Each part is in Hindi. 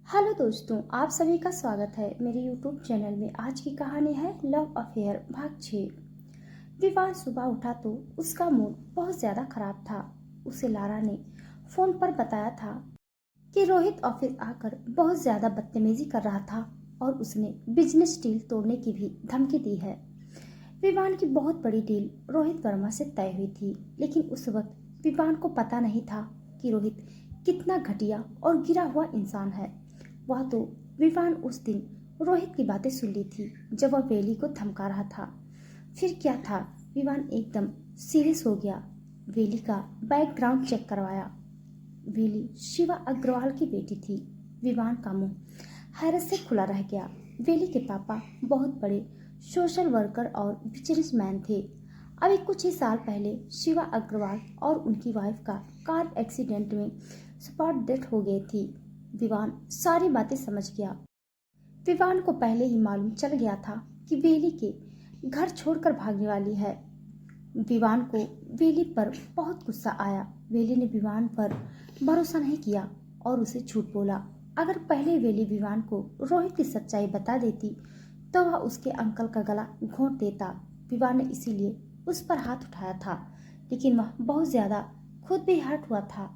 हेलो दोस्तों, आप सभी का स्वागत है मेरे यूट्यूब चैनल में। आज की कहानी है लव अफेयर भाग 6। विवान सुबह उठा तो उसका मूड बहुत ज़्यादा खराब था। उसे लारा ने फ़ोन पर बताया था कि रोहित ऑफिस आकर बहुत ज़्यादा बदतमीजी कर रहा था और उसने बिजनेस डील तोड़ने की भी धमकी दी है। विवान की बहुत बड़ी डील रोहित वर्मा से तय हुई थी, लेकिन उस वक्त विवान को पता नहीं था कि रोहित कितना घटिया और गिरा हुआ इंसान है। वह तो विवान उस दिन रोहित की बातें सुन ली थी जब वह वेली को धमका रहा था। फिर क्या था, विवान एकदम सीरियस हो गया। वेली का बैकग्राउंड चेक करवाया। वेली शिवा अग्रवाल की बेटी थी। विवान का मुंह हैरत से खुला रह गया। वेली के पापा बहुत बड़े सोशल वर्कर और बिजनेसमैन थे। अभी कुछ ही साल पहले शिवा अग्रवाल और उनकी वाइफ का कार एक्सीडेंट में स्पॉट डेथ हो गई थी। विवान सारी बातें समझ गया। विवान को पहले ही मालूम चल गया था कि वेली के घर छोड़कर भागने वाली है। विवान को वेली पर बहुत गुस्सा आया। वेली ने विवान पर भरोसा नहीं किया और उसे झूठ बोला। अगर पहले वेली विवान को रोहित की सच्चाई बता देती तो वह उसके अंकल का गला घोंट देता। विवान ने इसीलिए उस पर हाथ उठाया था, लेकिन वह बहुत ज्यादा खुद भी हर्ट हुआ था।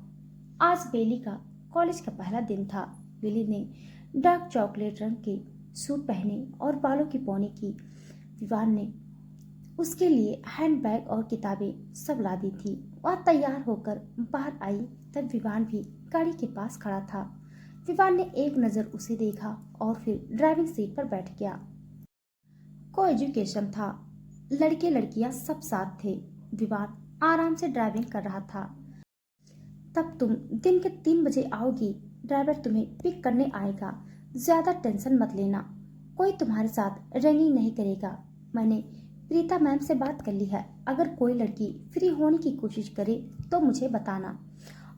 आज बेली का कॉलेज का पहला दिन था। बेली ने डार्क चॉकलेट रंग के सूट पहने और बालों की पौनी की। विवान ने उसके लिए हैंडबैग और किताबें सब ला दी थी। वह तैयार होकर बाहर आई तब विवान भी गाड़ी के पास खड़ा था। विवान ने एक नज़र उसे देखा और फिर ड्राइविंग सीट पर बैठ गया। को एजुकेशन था, लड़के लड़कियां सब साथ थे। विवान आराम से ड्राइविंग कर रहा था। तब तुम दिन के 3 बजे आओगी, ड्राइवर तुम्हें पिक करने आएगा। ज्यादा टेंशन मत लेना, कोई तुम्हारे साथ रैगिंग नहीं करेगा। मैंने प्रीता मैम से बात कर ली है। अगर कोई लड़की फ्री होने की कोशिश करे तो मुझे बताना।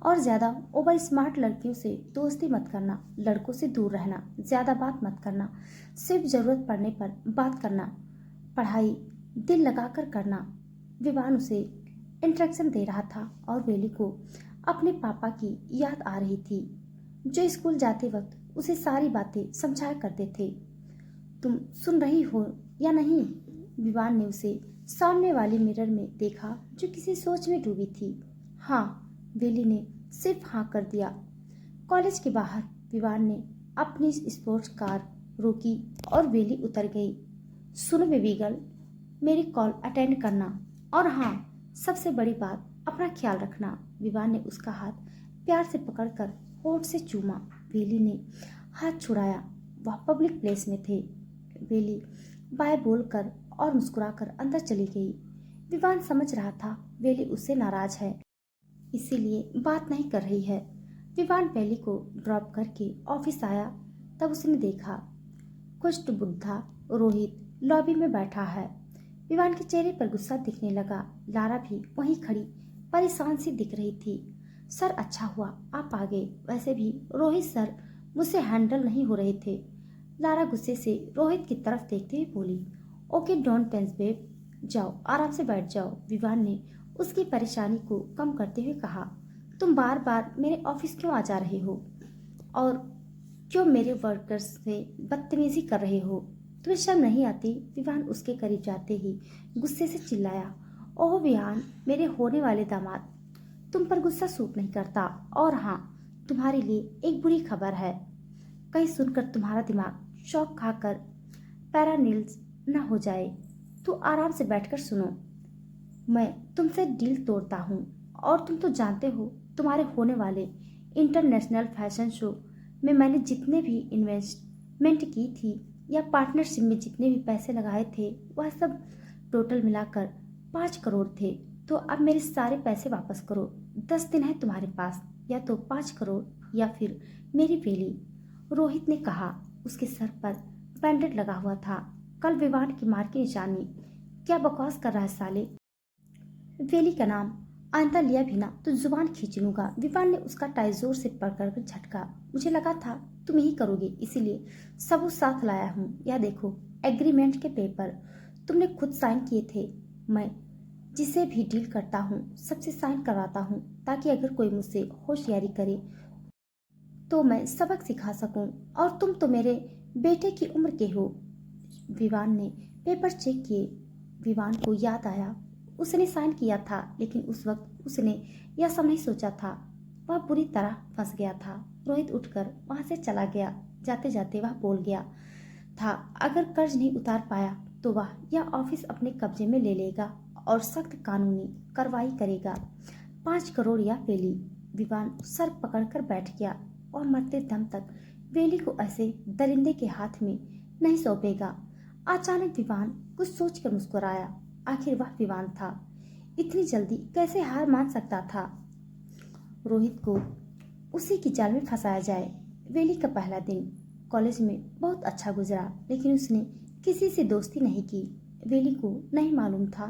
और ज्यादा ओवर स्मार्ट लड़कियों से दोस्ती मत करना, लड़कों से दूर रहना, ज्यादा बात मत करना, सिर्फ जरूरत पड़ने पर बात करना, पढ़ाई दिल लगाकर करना। विवान उसे इंस्ट्रक्शन दे रहा था और वेली को अपने पापा की याद आ रही थी, जो स्कूल जाते वक्त उसे सारी बातें समझाया करते थे। तुम सुन रही हो या नहीं? विवान ने उसे सामने वाले मिरर में देखा जो किसी सोच में डूबी थी। हाँ, वेली ने सिर्फ हाँ कर दिया। कॉलेज के बाहर विवान ने अपनी स्पोर्ट्स कार रोकी और वेली उतर गई। सुनो बेबी गर्ल, मेरी कॉल अटेंड करना, और हाँ, सबसे बड़ी बात, अपना ख्याल रखना। विवान ने उसका हाथ प्यार से पकड़कर होठ से चूमा। वेली ने हाथ छुड़ाया। वह पब्लिक प्लेस में थे। वेली बाय बोलकर और मुस्कुराकर अंदर चली गई। विवान समझ रहा था वेली उससे नाराज है, इसीलिए बात नहीं कर रही है। विवान वेली को ड्रॉप करके ऑफिस आया तब उसने देखा कुष्ठ बुद्धा रोहित लॉबी में बैठा है। विवान के चेहरे पर गुस्सा दिखने लगा। लारा भी वहीं खड़ी परेशान सी दिख रही थी। सर, अच्छा हुआ आप आ गए, वैसे भी रोहित सर मुझसे हैंडल नहीं हो रहे थे। लारा गुस्से से रोहित की तरफ देखते हुए बोली, ओके डोंट टेंस बेब, जाओ आराम से बैठ जाओ। विवान ने उसकी परेशानी को कम करते हुए कहा, तुम बार बार मेरे ऑफिस क्यों आ जा रहे हो और क्यों मेरे वर्कर्स से बदतमीजी कर रहे हो? तुम्हें शर्म नहीं आती? विवान उसके करीब जाते ही गुस्से से चिल्लाया, ओह विहान, मेरे होने वाले दामाद, तुम पर गुस्सा सूट नहीं करता। और हाँ, तुम्हारे लिए एक बुरी खबर है। कहीं सुनकर तुम्हारा दिमाग शॉक खाकर पैरानिल्स न हो जाए तो आराम से बैठकर सुनो। मैं तुमसे डील तोड़ता हूँ और तुम तो जानते हो तुम्हारे होने वाले इंटरनेशनल फैशन शो में मैंने जितने भी इन्वेस्टमेंट की थी या पार्टनरशिप में जितने भी पैसे लगाए थे वह सब टोटल मिलाकर 5 करोड़ थे। तो अब मेरे सारे पैसे वापस करो। 10 दिन है तुम्हारे पास, या तो 5 करोड़ या फिर मेरी बेली। रोहित ने कहा। उसके सर पर बैंडेड लगा हुआ था। कल विवान की मार की निशानी। क्या बकवास कर रहा है साले? वेली का नाम आइंदा लिया भी ना तो जुबान खींच लूंगा। विवान ने उसका टाई जोर से पकड़ कर झटका। मुझे लगा था तुम यही करोगे, इसीलिए सबूत साथ लाया हूँ। यह देखो, एग्रीमेंट के पेपर तुमने खुद साइन किए थे। मैं जिसे भी डील करता हूँ सबसे साइन करवाता हूँ, ताकि अगर कोई मुझसे होशियारी करे तो मैं सबक सिखा सकूं, और तुम तो मेरे बेटे की उम्र के हो। विवान ने पेपर चेक किए। विवान को याद आया उसने साइन किया था, लेकिन उस वक्त उसने यह सब नहीं सोचा था। वह बुरी तरह फंस गया था। रोहित उठकर वहां से चला गया। जाते जाते वह बोल गया था, अगर कर्ज नहीं उतार पाया तो वह यह ऑफिस अपने कब्जे में ले लेगा और सख्त कानूनी कार्रवाई करेगा। 5 करोड़ या वेली। विवान सर पकड़कर बैठ गया और मरते दम तक वेली को ऐसे दरिंदे के हाथ में नहीं सौंपेगा। अचानक विवान कुछ सोचकर मुस्कुराया। आखिर वह विवान था, इतनी जल्दी कैसे हार मान सकता था। रोहित को उसी की जाल में फंसाया जाए। वेली का पहला दिन कॉलेज में बहुत अच्छा गुजरा, लेकिन उसने किसी से दोस्ती नहीं की। वेली को नहीं मालूम था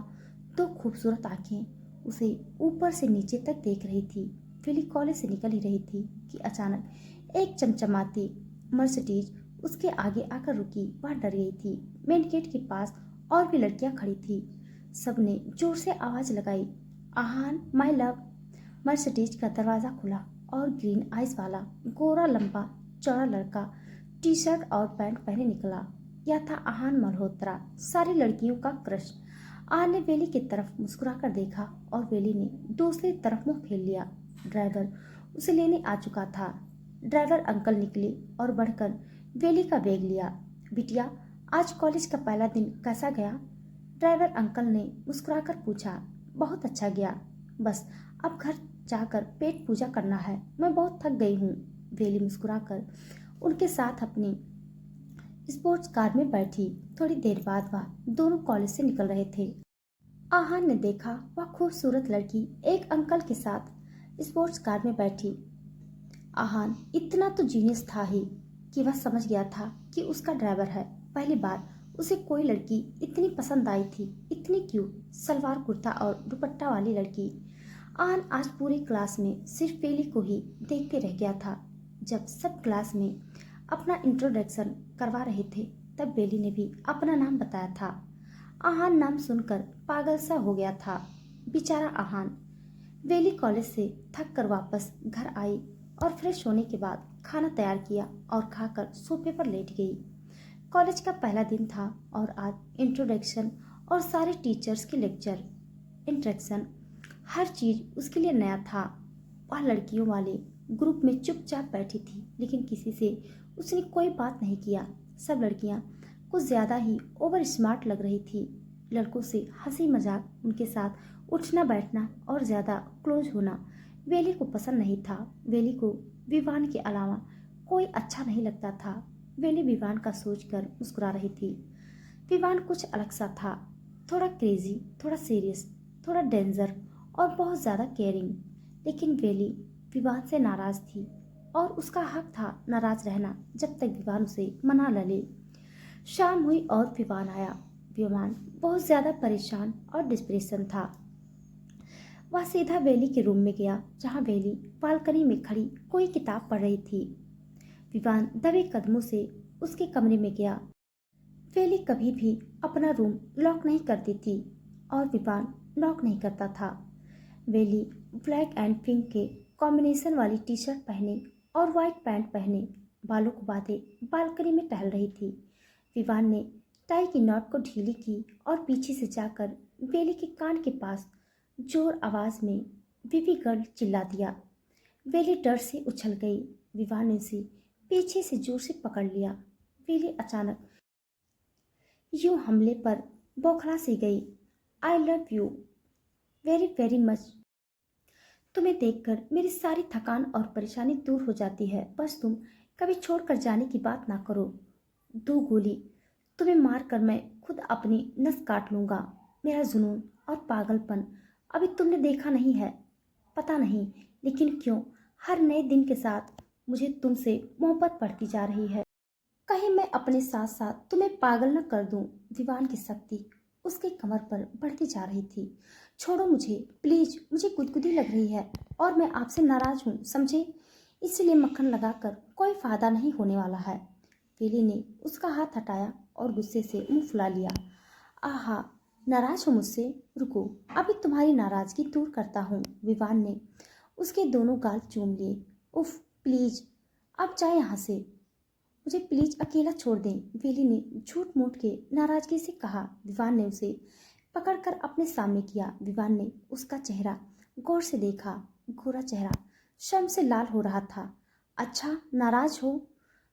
2 खूबसूरत आंखें उसे ऊपर से नीचे तक देख रही थी। वेली कॉलेज से निकल ही रही थी कि अचानक एक चमचमाती मर्सिडीज उसके आगे आकर रुकी। वह डर गई थी। मेन गेट के पास और भी लड़कियां खड़ी थी। सबने जोर से आवाज लगाई, आहान माय लव। मर्सिडीज का दरवाजा खुला और ग्रीन आइज वाला गोरा लंबा चौड़ा लड़का टी शर्ट और पैंट पहने निकला। यह था आहान मल्होत्रा, सारी लड़कियों का क्रश। आहान ने वेली की तरफ मुस्कुराकर देखा और वेली ने दूसरी तरफ मुंह फेर लिया। ड्राइवर उसे लेने आ चुका था। ड्राइवर अंकल निकले और बढ़कर वेली का बैग लिया। बिटिया, आज कॉलेज का पहला दिन कैसा गया? ड्राइवर अंकल ने मुस्कुराकर पूछा। बहुत अच्छा गया, बस अब घर जाकर पेट पूजा करना है, मैं बहुत थक गई हूँ। वेली मुस्कुराकर उनके साथ अपनी स्पोर्ट्स कार में बैठी। थोड़ी देर बाद वह दोनों कॉलेज से निकल रहे थे। आहान ने देखा वह खूबसूरत लड़की एक अंकल के साथ स्पोर्ट्स कार में बैठी। आहान इतना तो जीनियस था ही कि वह समझ गया था कि उसका ड्राइवर है। पहली बार उसे कोई लड़की इतनी पसंद आई थी, इतनी क्यूट सलवार कुर्ता और दुपट्टा वाली लड़की। आहान आज पूरी क्लास में सिर्फ वेली को ही देखते रह गया था। जब सब क्लास में अपना इंट्रोडक्शन करवा रहे थे, तब वेली ने भी अपना नाम बताया था। आहान नाम सुनकर पागल सा हो गया था। बेचारा आहान। वेली कॉलेज से थक कर वापस घर आई और फ्रेश होने के बाद खाना तैयार किया और खाकर सोफे पर लेट गई। कॉलेज का पहला दिन था और आज इंट्रोडक्शन और सारे टीचर्स के लेक्चर, इंट्रैक्शन, हर चीज उसके लिए नया था। वह लड़कियों वाले ग्रुप में चुपचाप बैठी थी, लेकिन किसी से उसने कोई बात नहीं किया। सब लड़कियां कुछ ज्यादा ही ओवर स्मार्ट लग रही थी। लड़कों से हंसी मजाक, उनके साथ उठना बैठना और ज्यादा क्लोज होना वेली को पसंद नहीं था। वेली को विवान के अलावा कोई अच्छा नहीं लगता था। वेली विवान का सोचकर मुस्कुरा रही थी। विवान कुछ अलग सा था, थोड़ा क्रेजी, थोड़ा सीरियस, थोड़ा डेंजर और बहुत ज्यादा केयरिंग। लेकिन वेली विवान से नाराज थी और उसका हक था नाराज रहना, जब तक विवान उसे मना न ले। शाम हुई और विवान आया। विवान बहुत ज्यादा परेशान और डिप्रेशन था। वह सीधा वेली के रूम में गया, जहां वेली बालकनी में खड़ी कोई किताब पढ़ रही थी। विवान दबे कदमों से उसके कमरे में गया। वेली कभी भी अपना रूम लॉक नहीं करती थी और विवान लॉक नहीं करता था। वेली ब्लैक एंड पिंक के कॉम्बिनेशन वाली टी शर्ट पहने और वाइट पैंट पहने बालों को बांधे बालकनी में टहल रही थी। विवान ने टाई की नॉट को ढीली की और पीछे से जाकर वेली के कान के पास जोर आवाज में बेबी गर्ल चिल्ला दिया। वेली डर से उछल गई। विवान ने उसे पीछे से जोर से पकड़ लिया। वेली अचानक यूं हमले पर बौखला सी गई। I love you very very much. तुम्हें देखकर मेरी सारी थकान और परेशानी दूर हो जाती है। बस तुम कभी छोड़कर जाने की बात ना करो। 2 गोली तुम्हें मारकर मैं खुद अपनी नस काट लूंगा। मेरा जुनून और पागलपन अभी तुमने देखा नहीं है। पता नहीं लेकिन क्यों हर नए दिन के साथ मुझे तुमसे मोहब्बत बढ़ती जा रही है। कहीं मैं अपने साथ साथ तुम्हें पागल न कर दूं। विवान की शक्ति उसके कमर पर बढ़ती जा रही थी। छोड़ो मुझे प्लीज, मुझे गुदगुदी लग रही है और मैं आपसे नाराज हूँ, समझे? इसलिए मक्खन लगाकर कोई फायदा नहीं होने वाला है। वेली ने उसका हाथ हटाया और गुस्से से मुंह फुला लिया। आहा, नाराज हो मुझसे? रुको, अभी तुम्हारी नाराजगी दूर करता हूँ। विवान ने उसके दोनों गाल चूम लिए। उफ, प्लीज अब जाए यहाँ से, मुझे प्लीज अकेला छोड़ दें, वेली ने झूठ मूठ के नाराजगी से कहा। विवान ने उसे पकड़कर अपने सामने किया। विवान ने उसका चेहरा गौर से देखा। गोरा चेहरा शर्म से लाल हो रहा था। अच्छा, नाराज हो?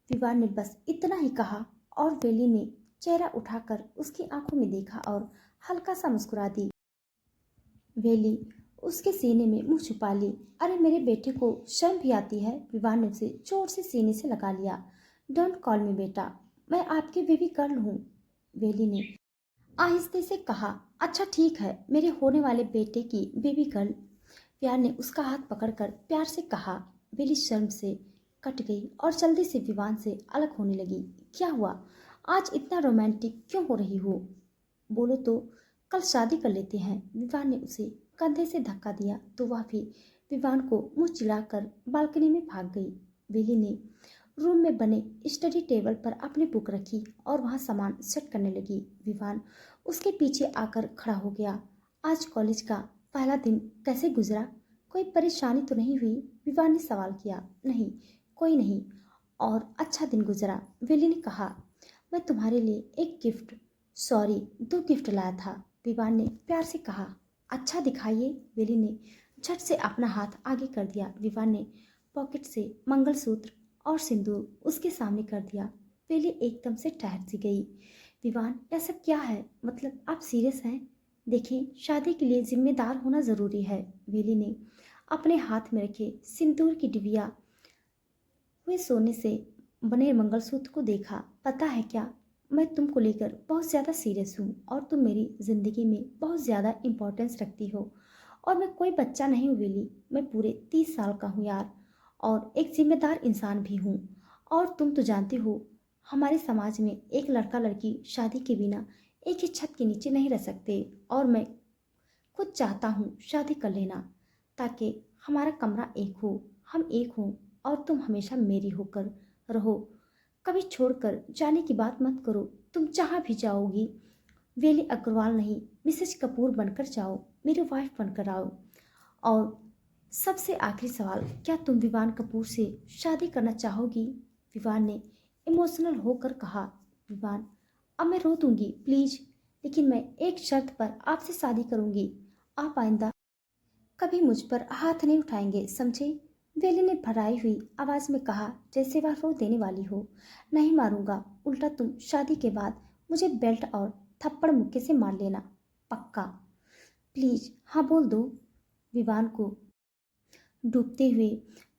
विवान ने बस इतना ही कहा और वेली ने चेहरा उठाकर उसकी आंखों में देखा और हल्का सा मुस्कुरा दी। वेली उसके सीने में मुंह छुपा ली। अरे मेरे बेटे को शर्म भी आती है। विवान ने उसे जोर से सीने से लगा लिया। डोंट कॉल मी बेटा, मैं आपकी बेबी गर्ल हूँ, वेली ने आहिस्ते से कहा। अच्छा ठीक है, मेरे होने वाले बेटे की बेबी गर्ल, प्यार ने उसका हाथ पकड़कर प्यार से कहा। वेली शर्म से कट गई और जल्दी से विवान से अलग होने लगी। क्या हुआ, आज इतना रोमांटिक क्यों हो रही हो? बोलो तो कल शादी कर लेते हैं। विवान ने उसे कंधे से धक्का दिया तो वह भी विवान को मुंह चिढ़ाकर बालकनी में भाग गई। वेली ने रूम में बने स्टडी टेबल पर अपनी बुक रखी और वहां सामान सेट करने लगी। विवान उसके पीछे आकर खड़ा हो गया। आज कॉलेज का पहला दिन कैसे गुजरा? कोई परेशानी तो नहीं हुई? विवान ने सवाल किया। नहीं, कोई नहीं, और अच्छा दिन गुजरा, वेली ने कहा। मैं तुम्हारे लिए एक गिफ्ट, सॉरी 2 गिफ्ट लाया था, विवान ने प्यार से कहा। अच्छा दिखाइए, वेली ने झट से अपना हाथ आगे कर दिया। विवान ने पॉकेट से मंगलसूत्र और सिंदूर उसके सामने कर दिया। वेली एकदम से ठहर सी गई। विवान, यह सब क्या है? मतलब आप सीरियस हैं? देखें, शादी के लिए जिम्मेदार होना जरूरी है। वेली ने अपने हाथ में रखे सिंदूर की डिबिया हुए सोने से बने मंगलसूत्र को देखा। पता है क्या, मैं तुमको लेकर बहुत ज़्यादा सीरियस हूँ और तुम मेरी ज़िंदगी में बहुत ज़्यादा इम्पोर्टेंस रखती हो। और मैं कोई बच्चा नहीं हूँ वेली, मैं पूरे 30 साल का हूँ यार, और एक जिम्मेदार इंसान भी हूँ। और तुम तो जानती हो, हमारे समाज में एक लड़का लड़की शादी के बिना एक ही छत के नीचे नहीं रह सकते। और मैं खुद चाहता हूँ शादी कर लेना, ताकि हमारा कमरा एक हो, हम एक हों, और तुम हमेशा मेरी होकर रहो। कभी छोड़कर जाने की बात मत करो। तुम जहाँ भी जाओगी, वेली अग्रवाल नहीं, मिसेज कपूर बनकर जाओ, मेरी वाइफ बनकर आओ। और सबसे आखिरी सवाल, क्या तुम विवान कपूर से शादी करना चाहोगी? विवान ने इमोशनल होकर कहा। विवान, अब मैं रो दूंगी प्लीज, लेकिन मैं एक शर्त पर आपसे शादी करूंगी। आप आइंदा कभी मुझ पर हाथ नहीं उठाएंगे, समझे? वेली ने भराई हुई आवाज में कहा, जैसे वह रो देने वाली हो। नहीं मारूंगा, उल्टा तुम शादी के बाद मुझे बेल्ट और थप्पड़ मुक्के से मार लेना, पक्का? प्लीज हाँ बोल दो। विवान को डूबते हुए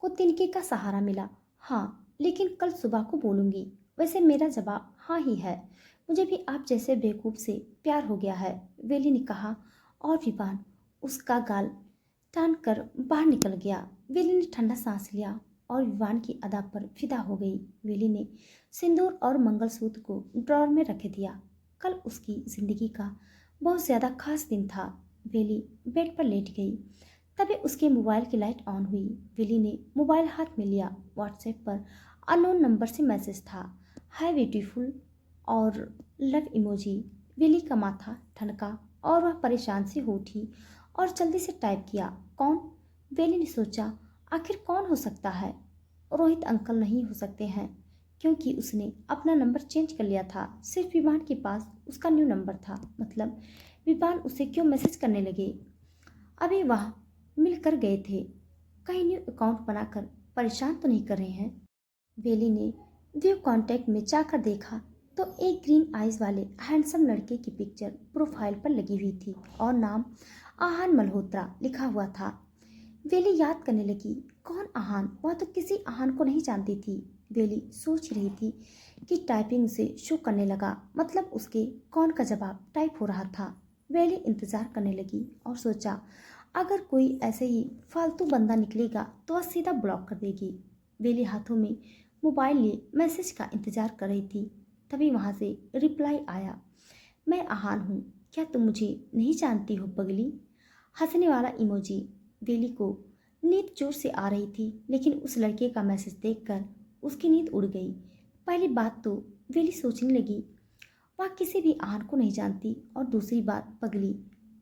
को तिनके का सहारा मिला। हाँ, लेकिन कल सुबह को बोलूंगी। वैसे मेरा जवाब हाँ ही है। मुझे भी आप जैसे बेवकूफ से प्यार हो गया है, वेली ने कहा। और विवान उसका गाल टान कर बाहर निकल गया। वेली ने ठंडा सांस लिया और विवान की अदा पर फिदा हो गई। वेली ने सिंदूर और मंगलसूत्र को ड्रॉर में रख दिया। कल उसकी जिंदगी का बहुत ज्यादा खास दिन था। वेली बेड पर लेट गई। तभी उसके मोबाइल की लाइट ऑन हुई। विली ने मोबाइल हाथ में लिया। व्हाट्सएप पर अननोन नंबर से मैसेज था, हाय ब्यूटीफुल और लव इमोजी। विली का माथा ठनका और वह परेशान सी हो उठी और जल्दी से टाइप किया, कौन? विली ने सोचा, आखिर कौन हो सकता है? रोहित अंकल नहीं हो सकते हैं, क्योंकि उसने अपना नंबर चेंज कर लिया था। सिर्फ विमान के पास उसका न्यू नंबर था। मतलब विमान उसे क्यों मैसेज करने लगे? अभी वह मिलकर गए थे, कहीं न्यू अकाउंट बनाकर परेशान तो नहीं कर रहे हैं? वेली ने व्यू कांटेक्ट में जाकर देखा तो एक ग्रीन आइज वाले हैंडसम लड़के की पिक्चर प्रोफाइल पर लगी हुई थी और नाम आहान मल्होत्रा लिखा हुआ था। वेली याद करने लगी, कौन आहान? वह तो किसी आहान को नहीं जानती थी। वेली सोच रही थी कि टाइपिंग से शो करने लगा, मतलब उसके कौन का जवाब टाइप हो रहा था। वेली इंतजार करने लगी और सोचा, अगर कोई ऐसे ही फालतू बंदा निकलेगा तो वह सीधा ब्लॉक कर देगी। वेली हाथों में मोबाइल लिए मैसेज का इंतजार कर रही थी। तभी वहां से रिप्लाई आया, मैं आहान हूँ, क्या तुम मुझे नहीं जानती हो पगली? हंसने वाला इमोजी। वेली को नींद जोर से आ रही थी, लेकिन उस लड़के का मैसेज देखकर उसकी नींद उड़ गई। पहली बात तो वेली सोचने लगी, वह किसी भी आहान को नहीं जानती, और दूसरी बात पगली,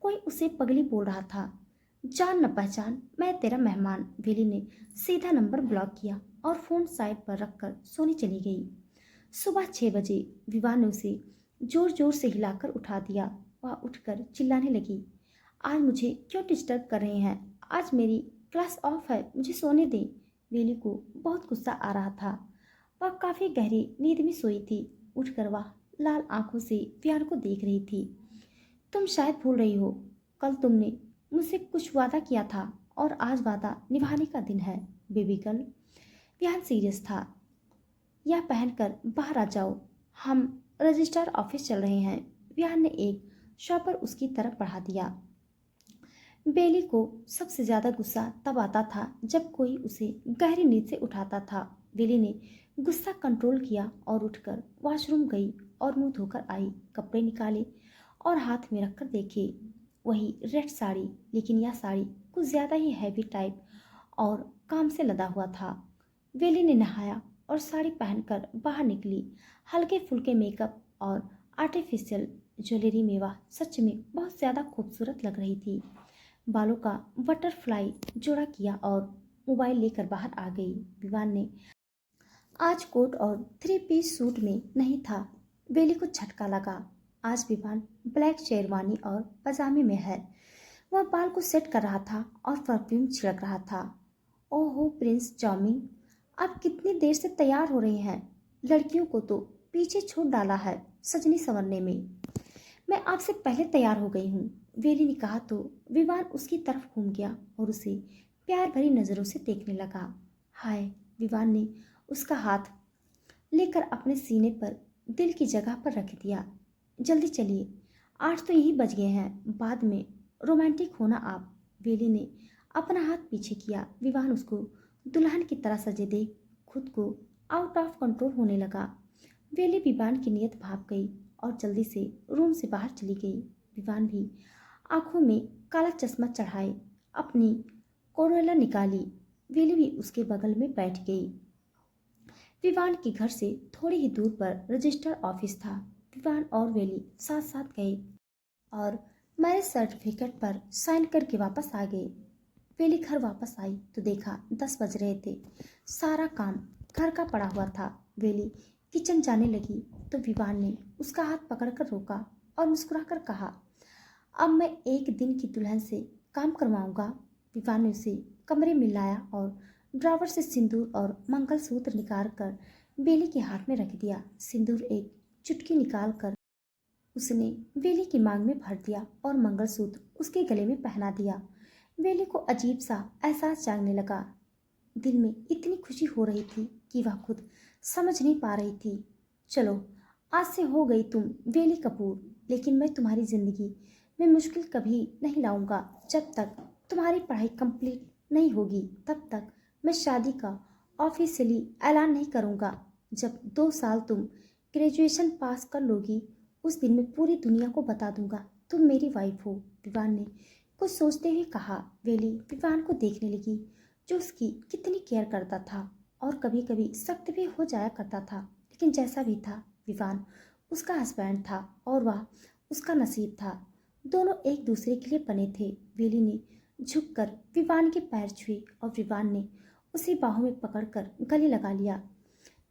कोई उसे पगली बोल रहा था। जान न पहचान, मैं तेरा मेहमान। वेली ने सीधा नंबर ब्लॉक किया और फ़ोन साइड पर रखकर सोने चली गई। सुबह 6 बजे विवान ने उसे जोर जोर से हिलाकर उठा दिया। वह उठकर चिल्लाने लगी, आज मुझे क्यों डिस्टर्ब कर रहे हैं? आज मेरी क्लास ऑफ है, मुझे सोने दें। वेली को बहुत गुस्सा आ रहा था। वह काफ़ी गहरी नींद में सोई थी। उठकर वह लाल आंखों से विहान को देख रही थी। तुम शायद भूल रही हो, कल तुमने मुझसे कुछ वादा किया था और आज वादा निभाने का दिन है बेबी गर्ल। विहान सीरियस था। यह पहनकर बाहर आ जाओ, हम रजिस्ट्रार ऑफिस चल रहे हैं। विहान ने एक शॉपर उसकी तरफ बढ़ा दिया। बेली को सबसे ज्यादा गुस्सा तब आता था जब कोई उसे गहरी नींद से उठाता था। बेली ने गुस्सा कंट्रोल किया और उठकर वॉशरूम गई और मुंह धोकर आई। कपड़े निकाले और हाथ में रखकर देखे। वही रेड साड़ी, लेकिन यह साड़ी कुछ ज्यादा ही हैवी टाइप और काम से लदा हुआ था। बेली ने नहाया और साड़ी पहनकर बाहर निकली। हल्के फुल्के मेकअप और आर्टिफिशियल ज्वेलरी में वह सच में बहुत ज़्यादा खूबसूरत लग रही थी। बालों का बटरफ्लाई जोड़ा किया और मोबाइल लेकर बाहर आ गई। विवान ने आज कोट और 3 पीस सूट में नहीं था। बेली को झटका लगा। आज विवान ब्लैक शेरवानी और पजामे में है। वह बाल को सेट कर रहा था और परफ्यूम छिड़क रहा था। ओहो प्रिंस चार्मिंग, आप कितनी देर से तैयार हो रही हैं? लड़कियों को तो पीछे छोड़ डाला है सजने संवरने में। मैं आपसे पहले तैयार हो गई हूँ, वेली ने कहा तो विवान उसकी तरफ घूम गया और उसे प्यार भरी नज़रों से देखने लगा। हाय, विवान ने उसका हाथ लेकर अपने सीने पर दिल की जगह पर रख दिया। जल्दी चलिए, 8 तो यही बज गए हैं, बाद में रोमांटिक होना आप। वेली ने अपना हाथ पीछे किया। विवान उसको दुल्हन की तरह सजे देख खुद को आउट ऑफ कंट्रोल होने लगा। वेली विवान की नीयत भाप गई और जल्दी से रूम से बाहर चली गई। विवान भी आंखों में काला चश्मा चढ़ाए अपनी कोरोला निकाली। वेली भी उसके बगल में बैठ गई। विवान के घर से थोड़ी ही दूर पर रजिस्टर ऑफिस था। विवान और वेली साथ साथ गए और मैरिज सर्टिफिकेट पर साइन करके वापस आ गए। वेली घर वापस आई तो देखा 10 बज रहे थे। सारा काम घर का पड़ा हुआ था। वेली किचन जाने लगी तो विवान ने उसका हाथ पकड़कर रोका और मुस्कुराकर कहा, अब मैं एक दिन की दुल्हन से काम करवाऊंगा। विवान ने उसे कमरे में लाया और ड्रावर से सिंदूर और मंगलसूत्र निकाल कर बेली के हाथ में रख दिया। सिंदूर एक चुटकी निकाल कर उसने बेली की मांग में भर दिया और मंगलसूत्र उसके गले में पहना दिया। बेली को अजीब सा एहसास जागने लगा। दिल में इतनी खुशी हो रही थी कि वह खुद समझ नहीं पा रही थी। चलो, आज से हो गई तुम बेली कपूर, लेकिन मैं तुम्हारी जिंदगी में मुश्किल कभी नहीं लाऊंगा। जब तक तुम्हारी पढ़ाई कंप्लीट नहीं होगी तब तक मैं शादी का ऑफिशियली ऐलान नहीं करूंगा। जब 2 साल तुम ग्रेजुएशन पास कर लोगी उस दिन मैं पूरी दुनिया को बता दूंगा तुम मेरी वाइफ हो। विवान ने कुछ सोचते हुए कहा। वेली विवान को देखने लगी जो उसकी कितनी केयर करता था और कभी कभी सख्त भी हो जाया करता था, लेकिन जैसा भी था विवान उसका हस्बैंड था और वह उसका नसीब था। दोनों एक दूसरे के लिए बने थे। वेली ने झुककर विवान के पैर छुए और विवान ने उसे बाहों में पकड़कर गले लगा लिया।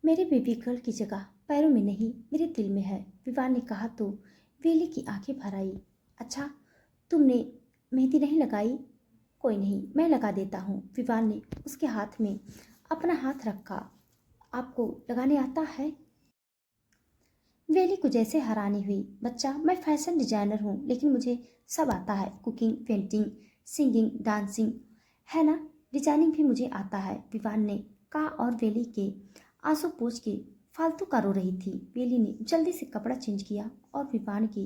मेरी बेबी गर्ल की जगह पैरों में नहीं मेरे दिल में है, विवान ने कहा तो वेली की आंखें भर आई। अच्छा, तुमने मेहंदी नहीं लगाई? कोई नहीं, मैं लगा देता हूँ। विवान ने उसके हाथ में अपना हाथ रखा। आपको लगाने आता है? वेली को जैसे हैरानी हुई। बच्चा, मैं फैशन डिजाइनर हूँ, लेकिन मुझे सब आता है, कुकिंग, पेंटिंग, सिंगिंग, डांसिंग, है ना, डिजाइनिंग भी मुझे आता है, विवान ने कहा और वेली के आंसू पोंछ के फालतू का रो रही थी। वेली ने जल्दी से कपड़ा चेंज किया और विवान की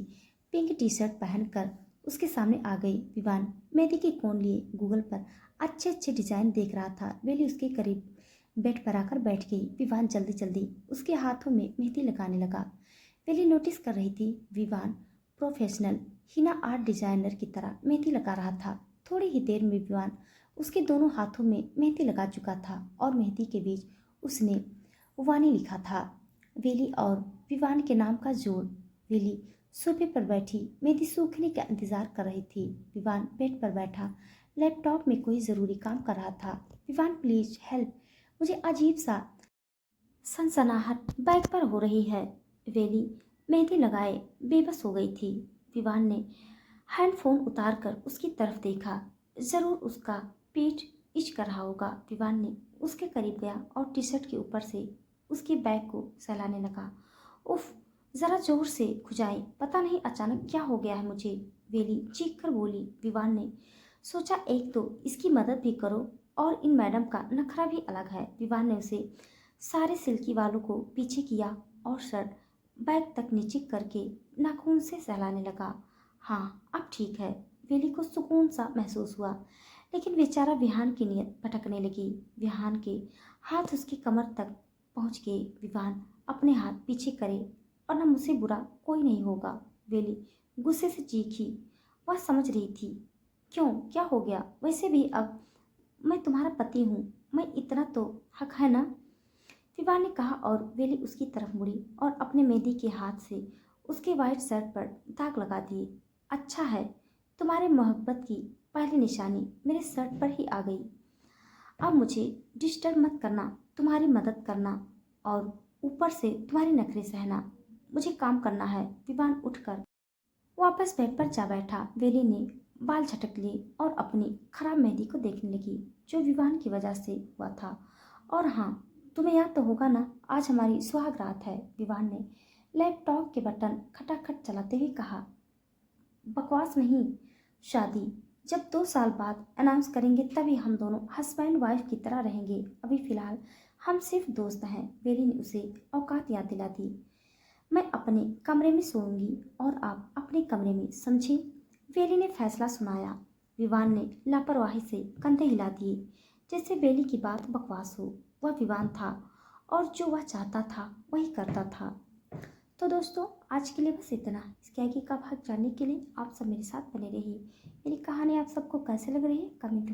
पिंक टी शर्ट पहनकर उसके सामने आ गई। विवान मेहंदी के कोन लिए गूगल पर अच्छे अच्छे डिजाइन देख रहा था। वेली उसके करीब बेड पर आकर बैठ गई। विवान जल्दी जल्दी उसके हाथों में मेहंदी लगाने लगा। वेली नोटिस कर रही थी Vivaan professional henna art designer की तरह मेहंदी लगा रहा था। थोड़ी ही देर में विवान उसके दोनों हाथों में मेहंदी लगा चुका था और मेहंदी के बीच उसने वानी लिखा था। वेली और विवान के नाम का जोड़। वेली सोफे पर बैठी मेहंदी सूखने का इंतजार कर रही थी। विवान बेड पर बैठा लैपटॉप में कोई ज़रूरी काम कर रहा था। विवान प्लीज हेल्प, मुझे अजीब सा सनसनाहट बैग पर हो रही है। वेली मेहंदी लगाए बेबस हो गई थी। विवान ने हैंडफोन उतारकर उसकी तरफ देखा। जरूर उसका पीठ इच कर रहा होगा। विवान ने उसके करीब गया और टी शर्ट के ऊपर से उसके बैग को सहलाने लगा। उफ, जरा जोर से खुजाई, पता नहीं अचानक क्या हो गया है मुझे, वेली चीख कर बोली। विवान ने सोचा एक तो इसकी मदद भी करो और इन मैडम का नखरा भी अलग है। विवान ने उसे सारे सिल्की वालों को पीछे किया और शर्ट बैग तक नीचे करके नाखून से सहलाने लगा। हाँ, अब ठीक है। वेली को सुकून सा महसूस हुआ, लेकिन बेचारा विहान की नीयत भटकने लगी। विहान के हाथ उसकी कमर तक पहुंच गए। विवान अपने हाथ पीछे करे और न मुझसे बुरा कोई नहीं होगा, वेली गुस्से से चीखी। वह समझ रही थी क्यों, क्या हो गया। वैसे भी अब मैं तुम्हारा पति हूँ, मैं इतना तो हक है ना, विवान ने कहा और वेली उसकी तरफ मुड़ी और अपने मेहंदी के हाथ से उसके वाइट शर्ट पर दाग लगा दिए। अच्छा है, तुम्हारे मोहब्बत की पहली निशानी मेरे शर्ट पर ही आ गई। अब मुझे डिस्टर्ब मत करना, तुम्हारी मदद करना और ऊपर से तुम्हारे नखरे सहना। मुझे काम करना है। विवान उठकर वापस बेड पर जा बैठा। वेली ने बाल झटक लिए और अपनी खराब मेहंदी को देखने लगी, जो विवान की वजह से हुआ था। और हाँ, तुम्हें याद तो होगा ना, आज हमारी सुहाग रात है, विवान ने लैपटॉप के बटन खटाखट चलाते हुए कहा। बकवास नहीं, शादी जब 2 साल बाद अनाउंस करेंगे तभी हम दोनों हस्बैंड वाइफ की तरह रहेंगे। अभी फिलहाल हम सिर्फ दोस्त हैं। वेली ने उसे औकात याद दिला दी। मैं अपने कमरे में सोऊंगी और आप अपने कमरे में, समझे, वेली ने फैसला सुनाया। विवान ने लापरवाही से कंधे हिला दिए, जैसे बेली की बात बकवास हो। वह विवान था और जो वह चाहता था वही करता था। तो दोस्तों, आज के लिए बस इतना। इसके आगे का भाग जानने के लिए आप सब मेरे साथ बने रहिए। मेरी कहानी आप सबको कैसे लग रही है कमेंट